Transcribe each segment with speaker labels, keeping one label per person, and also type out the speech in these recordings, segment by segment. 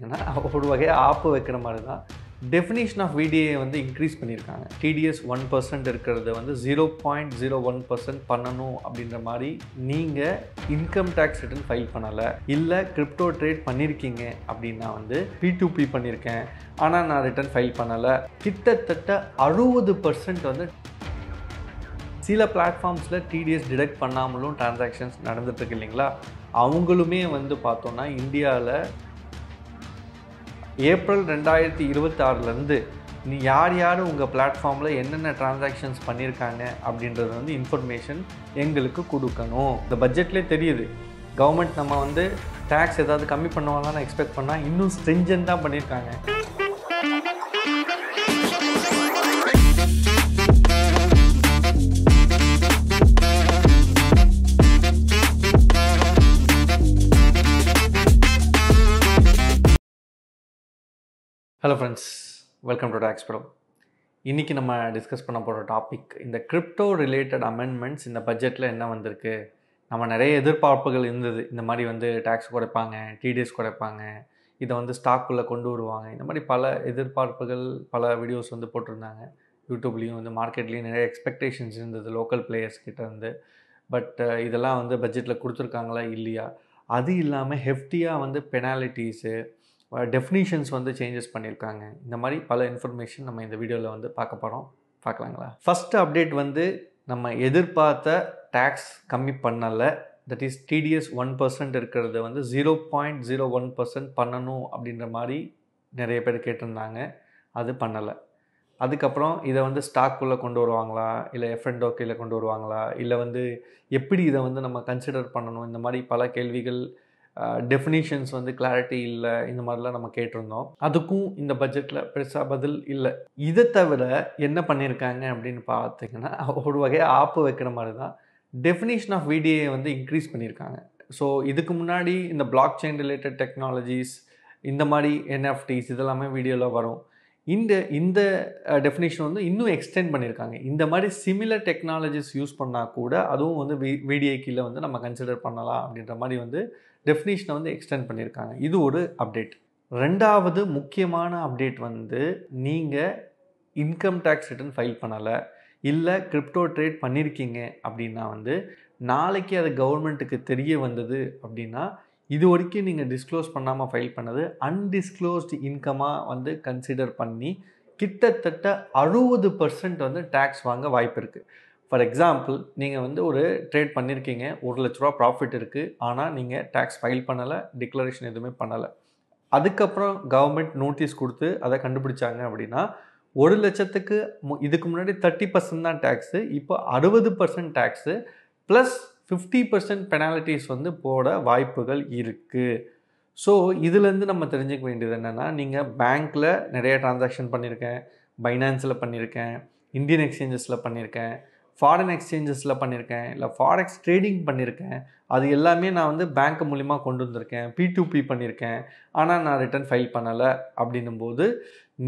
Speaker 1: ஒரு வகையாக ஆப்பு வைக்கிற மாதிரி தான் டெஃபினிஷன் ஆஃப் விடிஏ வந்து இன்க்ரீஸ் பண்ணியிருக்காங்க. டிடிஎஸ் 1% இருக்கிறத வந்து 0.01% பண்ணணும் அப்படின்ற மாதிரி நீங்கள் இன்கம் டேக்ஸ் ரிட்டர்ன் ஃபைல் பண்ணலை, இல்லை கிரிப்டோ ட்ரேட் பண்ணியிருக்கீங்க அப்படின்னா வந்து P2P பண்ணியிருக்கேன் ஆனால் நான் ரிட்டர்ன் ஃபைல் பண்ணலை, கிட்டத்தட்ட 60% வந்து சில பிளாட்ஃபார்ம்ஸில் டிடிஎஸ் டிடெக்ட் பண்ணாமலும் டிரான்சாக்ஷன்ஸ் நடந்துட்டுருக்கு இல்லைங்களா. அவங்களுமே வந்து பார்த்தோன்னா இந்தியாவில் ஏப்ரல் 2026 நீ யார் உங்கள் பிளாட்ஃபார்மில் என்னென்ன டிரான்சாக்ஷன்ஸ் பண்ணியிருக்காங்க அப்படின்றது வந்து இன்ஃபர்மேஷன் எங்களுக்கு கொடுக்கணும். இந்த பட்ஜெட்லேயே தெரியுது கவர்மெண்ட் நம்ம வந்து டேக்ஸ் ஏதாவது கம்மி பண்ணுவாங்கன்னு எக்ஸ்பெக்ட் பண்ணால் இன்னும் ஸ்ட்ரிஞ்சன்ட் தான் பண்ணியிருக்காங்க. Hello friends, welcome to tax bro. இன்றைக்கி நம்ம டிஸ்கஸ் பண்ண போகிற டாபிக் இந்த கிரிப்டோ ரிலேட்டட் அமெண்ட்மெண்ட்ஸ் இந்த பட்ஜெட்டில் என்ன வந்திருக்கு. நம்ம நிறைய எதிர்பார்ப்புகள் இருந்தது, இந்த மாதிரி வந்து டேக்ஸ் குறைப்பாங்க, டிடிஎஸ் குறைப்பாங்க, இதை வந்து ஸ்டாக்குள்ளே கொண்டு வருவாங்க, இந்த மாதிரி பல எதிர்பார்ப்புகள் பல வீடியோஸ் வந்து போட்டிருந்தாங்க. யூடியூப்லேயும் வந்து மார்க்கெட்லேயும் நிறைய எக்ஸ்பெக்டேஷன்ஸ் இருந்தது லோக்கல் பிளேயர்ஸ் கிட்ட இருந்து. பட் இதெல்லாம் வந்து பட்ஜெட்டில் கொடுத்துருக்காங்களா இல்லையா. அது இல்லாமல் ஹெஃப்டியாக வந்து பெனாலிட்டிஸு, டெஃபினிஷன்ஸ் வந்து சேஞ்சஸ் பண்ணியிருக்காங்க. இந்த மாதிரி பல இன்ஃபர்மேஷன் நம்ம இந்த வீடியோவில் வந்து பார்க்க போகிறோம். பார்க்கலாங்களா. ஃபஸ்ட்டு அப்டேட் வந்து நம்ம எதிர்பார்த்த டேக்ஸ் கம்மி பண்ணலை, தட் இஸ் டிடிஎஸ் 1% இருக்கிறத வந்து 0.01% பண்ணணும் அப்படின்ற மாதிரி நிறைய பேர் கேட்டிருந்தாங்க. அது பண்ணலை. அதுக்கப்புறம் இதை வந்து ஸ்டாக்குள்ளே கொண்டு வருவாங்களா, இல்லை எஃப்என்டோ கீழே கொண்டு வருவாங்களா, இல்லை வந்து எப்படி இதை வந்து நம்ம கன்சிடர் பண்ணணும், இந்த மாதிரி பல கேள்விகள், டெஃபினிஷன்ஸ் வந்து கிளாரிட்டி இல்லை, இந்த மாதிரிலாம் நம்ம கேட்டிருந்தோம். அதுக்கும் இந்த பட்ஜெட்டில் பெருசாக பதில் இல்லை. இதை தவிர என்ன பண்ணியிருக்காங்க அப்படின்னு பார்த்திங்கன்னா, ஒரு வகையாக ஆப்பு வைக்கிற மாதிரி தான் டெஃபினிஷன் ஆஃப் விடிஏ வந்து இன்க்ரீஸ் பண்ணியிருக்காங்க. ஸோ இதுக்கு முன்னாடி இந்த பிளாக் செயின் ரிலேட்டட் டெக்னாலஜிஸ், இந்த மாதிரி என்எஃப்டிஸ் இதெல்லாமே வீடியோவில் வரும். இந்த டெஃபினிஷன் வந்து இன்னும் எக்ஸ்டெண்ட் பண்ணியிருக்காங்க. இந்த மாதிரி சிமிலர் டெக்னாலஜிஸ் யூஸ் பண்ணால் கூட அதுவும் வந்து விடிஏ கீழே வந்து நம்ம கன்சிடர் பண்ணலாம் அப்படின்ற மாதிரி வந்து டெஃபினிஷனை வந்து எக்ஸ்டெண்ட் பண்ணியிருக்காங்க. இது ஒரு அப்டேட். ரெண்டாவது முக்கியமான அப்டேட் வந்து நீங்கள் இன்கம் டேக்ஸ் ரிட்டர்ன் ஃபைல் பண்ணலை, இல்லை கிரிப்டோ ட்ரேட் பண்ணியிருக்கீங்க அப்படின்னா வந்து நாளைக்கு அது கவர்மெண்ட்டுக்கு தெரிய வந்தது அப்படின்னா இது வரைக்கும் நீங்கள் டிஸ்க்ளோஸ் பண்ணாமல் ஃபைல் பண்ணது அன்டிஸ்க்ளோஸ்டு இன்கமாக வந்து கன்சிடர் பண்ணி கிட்டத்தட்ட 60% வந்து டேக்ஸ் வாங்க வாய்ப்பு இருக்குது. ஃபார் எக்ஸாம்பிள், நீங்கள் வந்து ஒரு ட்ரேட் பண்ணியிருக்கீங்க, 1 லட்ச ரூபா ப்ராஃபிட் இருக்குது, ஆனால் நீங்கள் டேக்ஸ் ஃபைல் பண்ணலை, டிக்ளரேஷன் எதுவுமே பண்ணலை. அதுக்கப்புறம் கவர்மெண்ட் நோட்டீஸ் கொடுத்து அதை கண்டுபிடிச்சாங்க அப்படின்னா 1 லட்சத்துக்கு இதுக்கு முன்னாடி 30% தான் டேக்ஸு, இப்போ 60% டேக்ஸு ப்ளஸ் 50% பெனாலிட்டிஸ் வந்து போட வாய்ப்புகள் இருக்குது. ஸோ இதுலேருந்து நம்ம தெரிஞ்சுக்க வேண்டியது என்னென்னா, நீங்கள் பேங்க்கில் நிறைய ட்ரான்சாக்ஷன் பண்ணியிருக்கேன், பைனான்ஸில் பண்ணியிருக்கேன், இந்தியன் எக்ஸ்சேஞ்சஸில் பண்ணியிருக்கேன், ஃபாரின் எக்ஸ்சேஞ்சஸில் பண்ணியிருக்கேன், இல்லை ஃபாரெக்ஸ் ட்ரேடிங் பண்ணியிருக்கேன், அது எல்லாமே நான் வந்து பேங்க் மூலிமா கொண்டு வந்திருக்கேன், P2P பண்ணியிருக்கேன், ஆனால் நான் ரிட்டர்ன் ஃபைல் பண்ணலை அப்படின்னும்போது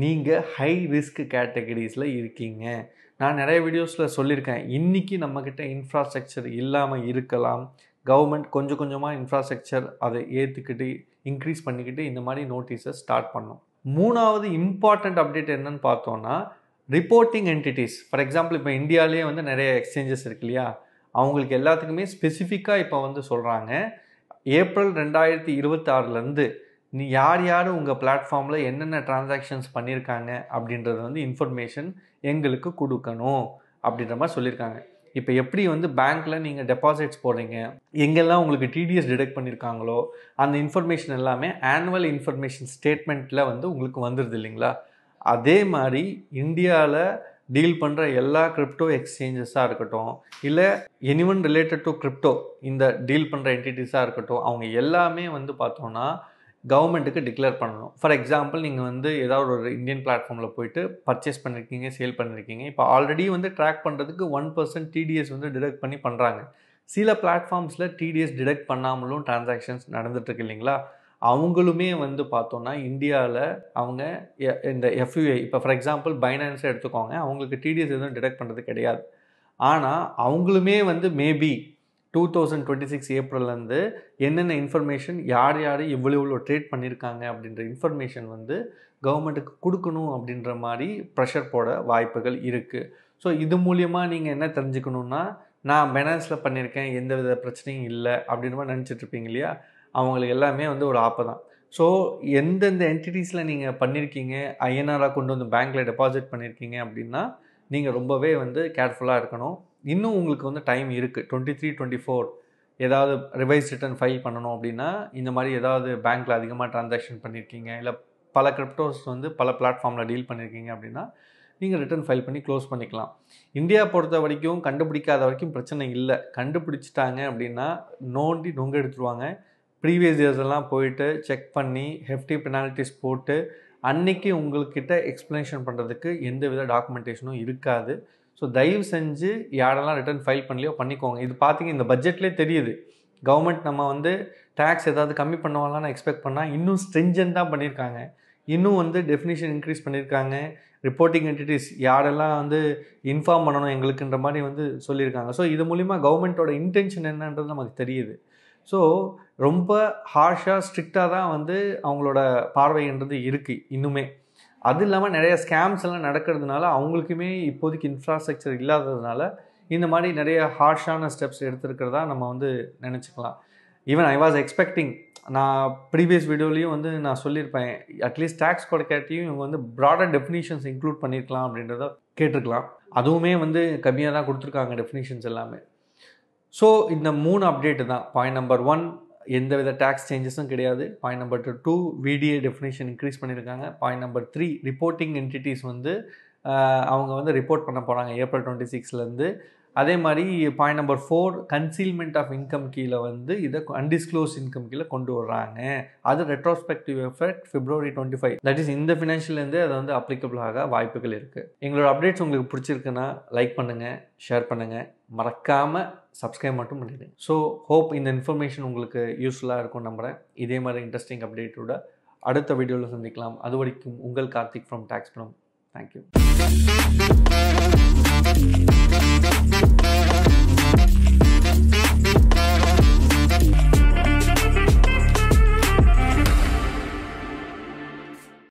Speaker 1: நீங்கள் ஹை ரிஸ்க் கேட்டகரிஸில் இருக்கீங்க. நான் நிறைய வீடியோஸில் சொல்லியிருக்கேன், இன்றைக்கி நம்மக்கிட்ட இன்ஃப்ராஸ்ட்ரக்சர் இல்லாமல் இருக்கலாம், கவர்மெண்ட் கொஞ்சம் கொஞ்சமாக இன்ஃப்ராஸ்ட்ரக்சர் அதை ஏற்றுக்கிட்டு இன்க்ரீஸ் பண்ணிக்கிட்டு இந்த மாதிரி நோட்டீஸை ஸ்டார்ட் பண்ணும். மூணாவது இம்பார்ட்டண்ட் அப்டேட் என்னன்னு பார்த்தோன்னா, ரிப்போர்ட்டிங் என்டிட்டிஸ். ஃபார் எக்ஸாம்பிள், இப்போ இந்தியாவிலேயே வந்து நிறைய எக்ஸ்சேஞ்சஸ் இருக்கு இல்லையா, அவங்களுக்கு எல்லாத்துக்குமே ஸ்பெசிஃபிக்காக இப்போ வந்து சொல்கிறாங்க, ஏப்ரல் 2026 நீ யார் உங்கள் பிளாட்ஃபார்மில் என்னென்ன டிரான்சாக்ஷன்ஸ் பண்ணியிருக்காங்க அப்படின்றது வந்து இன்ஃபர்மேஷன் எங்களுக்கு கொடுக்கணும் அப்படின்ற மாதிரி சொல்லியிருக்காங்க. இப்போ எப்படி வந்து பேங்க்கில் நீங்கள் டெபாசிட்ஸ் போடுறீங்க, எங்கெல்லாம் உங்களுக்கு டிடிஎஸ் டிடெக்ட் பண்ணியிருக்காங்களோ அந்த இன்ஃபர்மேஷன் எல்லாமே ஆனுவல் இன்ஃபர்மேஷன் ஸ்டேட்மெண்ட்டில் வந்து உங்களுக்கு வந்துடுது இல்லைங்களா. அதே மாதிரி இந்தியாவில் டீல் பண்ணுற எல்லா கிரிப்டோ எக்ஸ்சேஞ்சஸாக இருக்கட்டும், இல்லை எனிவன் ரிலேட்டட் டு கிரிப்டோ இந்த டீல் பண்ணுற என்டிட்டிஸாக இருக்கட்டும், அவங்க எல்லாமே வந்து பார்த்தோன்னா கவர்மெண்ட்டுக்கு டிக்ளேர் பண்ணணும். ஃபார் எக்ஸாம்பிள், நீங்கள் வந்து ஏதாவது ஒரு இந்தியன் பிளாட்ஃபார்மில் போய்ட்டு பர்ச்சேஸ் பண்ணியிருக்கீங்க, சேல் பண்ணியிருக்கீங்க, இப்போ ஆல்ரெடி வந்து ட்ராக் பண்ணுறதுக்கு 1% டிடிஎஸ் வந்து டிடெக்ட் பண்ணி பண்ணுறாங்க. சில பிளாட்ஃபார்ம்ஸில் டிடிஎஸ் டிடெக்ட் பண்ணாமலும் டிரான்சாக்ஷன்ஸ் நடந்துகிட்ருக்கு இல்லைங்களா. அவங்களுமே வந்து பார்த்தோன்னா இந்தியாவில் அவங்க இந்த எஃப்யூஐ, இப்போ ஃபார் எக்ஸாம்பிள் பைனான்ஸை எடுத்துக்கோங்க, அவங்களுக்கு டிடிஎஸ் எதுவும் டிடெக்ட் பண்ணுறது கிடையாது. ஆனால் அவங்களுமே வந்து மேபி 2026 ஏப்ரல்லேருந்து என்னென்ன இன்ஃபர்மேஷன் யார் யார் இவ்வளோ ட்ரேட் பண்ணியிருக்காங்க அப்படின்ற இன்ஃபர்மேஷன் வந்து கவர்மெண்ட்டுக்கு கொடுக்கணும் அப்படின்ற மாதிரி ப்ரெஷர் போட வாய்ப்புகள் இருக்குது. ஸோ இது மூலியமாக நீங்கள் என்ன தெரிஞ்சுக்கணுன்னா, நான் பெனான்ஸில் பண்ணியிருக்கேன், எந்த வித பிரச்சனையும் இல்லை அப்படின்ற மாதிரி நினச்சிட்ருப்பீங்க இல்லையா, அவங்களுக்கு எல்லாமே வந்து ஒரு ஆப்பு தான். ஸோ எந்தெந்த என்டிட்டிஸில் நீங்கள் பண்ணியிருக்கீங்க, ஐஎன்ஆராக கொண்டு வந்து பேங்க்கில் டெபாசிட் பண்ணியிருக்கீங்க அப்படின்னா நீங்கள் ரொம்பவே வந்து கேர்ஃபுல்லாக இருக்கணும். இன்னும் உங்களுக்கு வந்து டைம் இருக்குது. 23, 24 ஏதாவது ரிவைஸ் ரிட்டர்ன் ஃபைல் பண்ணணும் அப்படின்னா, இந்த மாதிரி ஏதாவது பேங்க்கில் அதிகமாக ட்ரான்சாக்ஷன் பண்ணியிருக்கீங்க, இல்லை பல கிரிப்டோஸ் வந்து பல பிளாட்ஃபார்மில் டீல் பண்ணியிருக்கீங்க அப்படின்னா நீங்கள் ரிட்டர்ன் ஃபைல் பண்ணி க்ளோஸ் பண்ணிக்கலாம். இந்தியா பொறுத்த வரைக்கும் கண்டுபிடிக்காத வரைக்கும் பிரச்சனை இல்லை. கண்டுபிடிச்சிட்டாங்க அப்படின்னா நோண்டி நொங்க எடுத்துருவாங்க. ப்ரீவியஸ் இயர்ஸ் எல்லாம் போயிட்டு செக் பண்ணி ஹெஃப்டி பெனால்ட்டிஸ் போட்டு அன்னைக்கு உங்கள்கிட்ட எக்ஸ்ப்ளனேஷன் பண்ணுறதுக்கு எந்த வித டாக்குமெண்டேஷனும் இருக்காது. ஸோ தயவு செஞ்சு யாரெல்லாம் ரிட்டர்ன் ஃபைல் பண்ணலையோ பண்ணிக்கோங்க. இது பார்த்தீங்க இந்த பட்ஜெட்லேயே தெரியுது. கவர்மெண்ட் நம்ம வந்து டேக்ஸ் ஏதாவது கம்மி பண்ணுவாங்களான்னு எக்ஸ்பெக்ட் பண்ணால் இன்னும் ஸ்ட்ரிஞ்சன்ட்டாக பண்ணியிருக்காங்க. இன்னும் வந்து டெஃபினிஷன் இன்க்ரீஸ் பண்ணியிருக்காங்க. ரிப்போர்ட்டிங் என்டிட்டிஸ் யாரெல்லாம் வந்து இன்ஃபார்ம் பண்ணணும் எங்களுக்குன்ற மாதிரி வந்து சொல்லியிருக்காங்க. ஸோ இது மூலிமா கவர்மெண்ட்டோட இன்டென்ஷன் என்னன்றது நமக்கு தெரியுது. ஸோ ரொம்ப ஹார்ஷாக ஸ்ட்ரிக்டாக தான் வந்து அவங்களோட பார்வைன்றது இருக்குது இன்னுமே. அது இல்லாமல் நிறைய ஸ்கேம்ஸ் எல்லாம் நடக்கிறதுனால அவங்களுக்குமே இப்போதைக்கு இன்ஃப்ராஸ்ட்ரக்சர் இல்லாததுனால இந்த மாதிரி நிறைய ஹார்ஷான ஸ்டெப்ஸ் எடுத்துருக்கிறதா நம்ம வந்து நினச்சிக்கலாம். ஈவன் ஐ வாஸ் எக்ஸ்பெக்டிங், நான் ப்ரீவியஸ் வீடியோலையும் வந்து நான் சொல்லியிருப்பேன், அட்லீஸ்ட் டேக்ஸ் கொடுக்காட்டியும் இவங்க வந்து ப்ராடர் டெஃபினிஷன்ஸ் இன்க்ளூட் பண்ணியிருக்கலாம் அப்படின்றத கேட்டிருக்கலாம். அதுவுமே வந்து கம்மியாக தான் கொடுத்துருக்காங்க டெஃபினிஷன்ஸ் எல்லாமே. ஸோ இந்த 3 அப்டேட்டு தான். பாயிண்ட் நம்பர் 1 எந்த வித டேக்ஸ் சேஞ்சஸும் கிடையாது. Point number 2 VDA definition increase பண்ணியிருக்காங்க. பாயிண்ட் நம்பர் 3 ரிப்போர்ட்டிங் என்டிட்டிஸ் வந்து அவங்க வந்து ரிப்போர்ட் பண்ண போகிறாங்க ஏப்ரல் 26லேருந்து. அதே மாதிரி point number 4 concealment of income கீழே வந்து இதை அன்டிஸ்க்ளோஸ் இன்கம் கீழே கொண்டு வர்றாங்க. அது retrospective effect February 25, that is இந்த ஃபினான்ஷியல்லேருந்து அதை வந்து அப்ளிகபிள் ஆக வாய்ப்புகள் இருக்குது. எங்களோட அப்டேட்ஸ் உங்களுக்கு பிடிச்சிருக்குன்னா லைக் பண்ணுங்கள், ஷேர் பண்ணுங்கள், மறக்காமல் சப்ஸ்கிரைப் மட்டும் பண்ணிடுங்க. ஸோ ஹோப் இந்த இன்ஃபர்மேஷன் உங்களுக்கு யூஸ்ஃபுல்லாக இருக்கும் நம்புகிறேன். இதே மாதிரி இன்ட்ரெஸ்டிங் அப்டேட்டோட அடுத்த வீடியோவில் சந்திக்கலாம். அது வரைக்கும் உங்கள் Karthik from tax bro. Thank you.